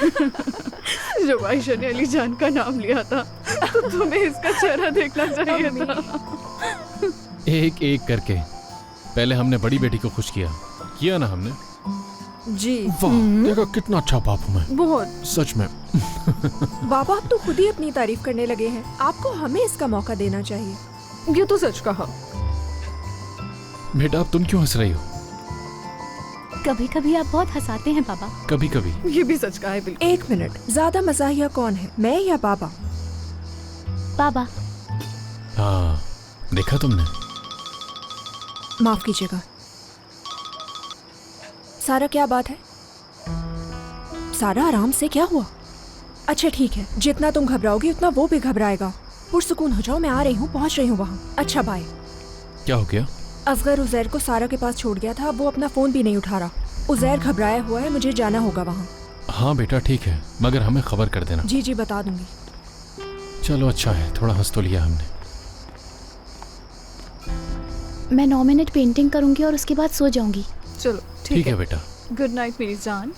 जब आयशा ने अली जान का नाम लिया था तो तुम्हें इसका चेहरा देखना चाहिए था। एक एक करके पहले हमने बड़ी बेटी को खुश किया ना हमने। जी वाह, देखो कितना अच्छा बाप हूँ मैं, बहुत। सच में। बाबा आप तो खुद ही अपनी तारीफ करने लगे हैं, आपको हमें इसका मौका देना चाहिए। ये तो सच कहा। बेटा अब तुम क्यों हंस रही हो? कभी कभी आप बहुत हंसाते हैं पापा। कभी कभी। ये भी सच कहा है बिल्कुल। एक मिनट, ज्यादा मजाहिया कौन है, मैं या बाबा? पापा। हाँ देखा तुमने। माफ कीजिएगा। सारा क्या बात है? सारा आराम से, क्या हुआ? अच्छा ठीक है, जितना तुम घबराओगी उतना वो भी घबराएगा। पुरसुकून हो जाओ, मैं आ रही हूँ, पहुँच रही हूँ वहाँ। अच्छा बाय। क्या हो गया? असगर उजैर को सारा के पास छोड़ गया था, वो अपना फोन भी नहीं उठा रहा। उजैर घबराया हुआ है, मुझे जाना होगा वहाँ। हाँ बेटा ठीक है, मगर हमें खबर कर देना। जी जी बता दूंगी। चलो अच्छा है, थोड़ा हंस तो लिया हमने। मैं 9 मिनट पेंटिंग करूंगी और उसके बाद सो जाऊंगी। चलो ठीक है बेटा। गुड नाइट मेरी जान।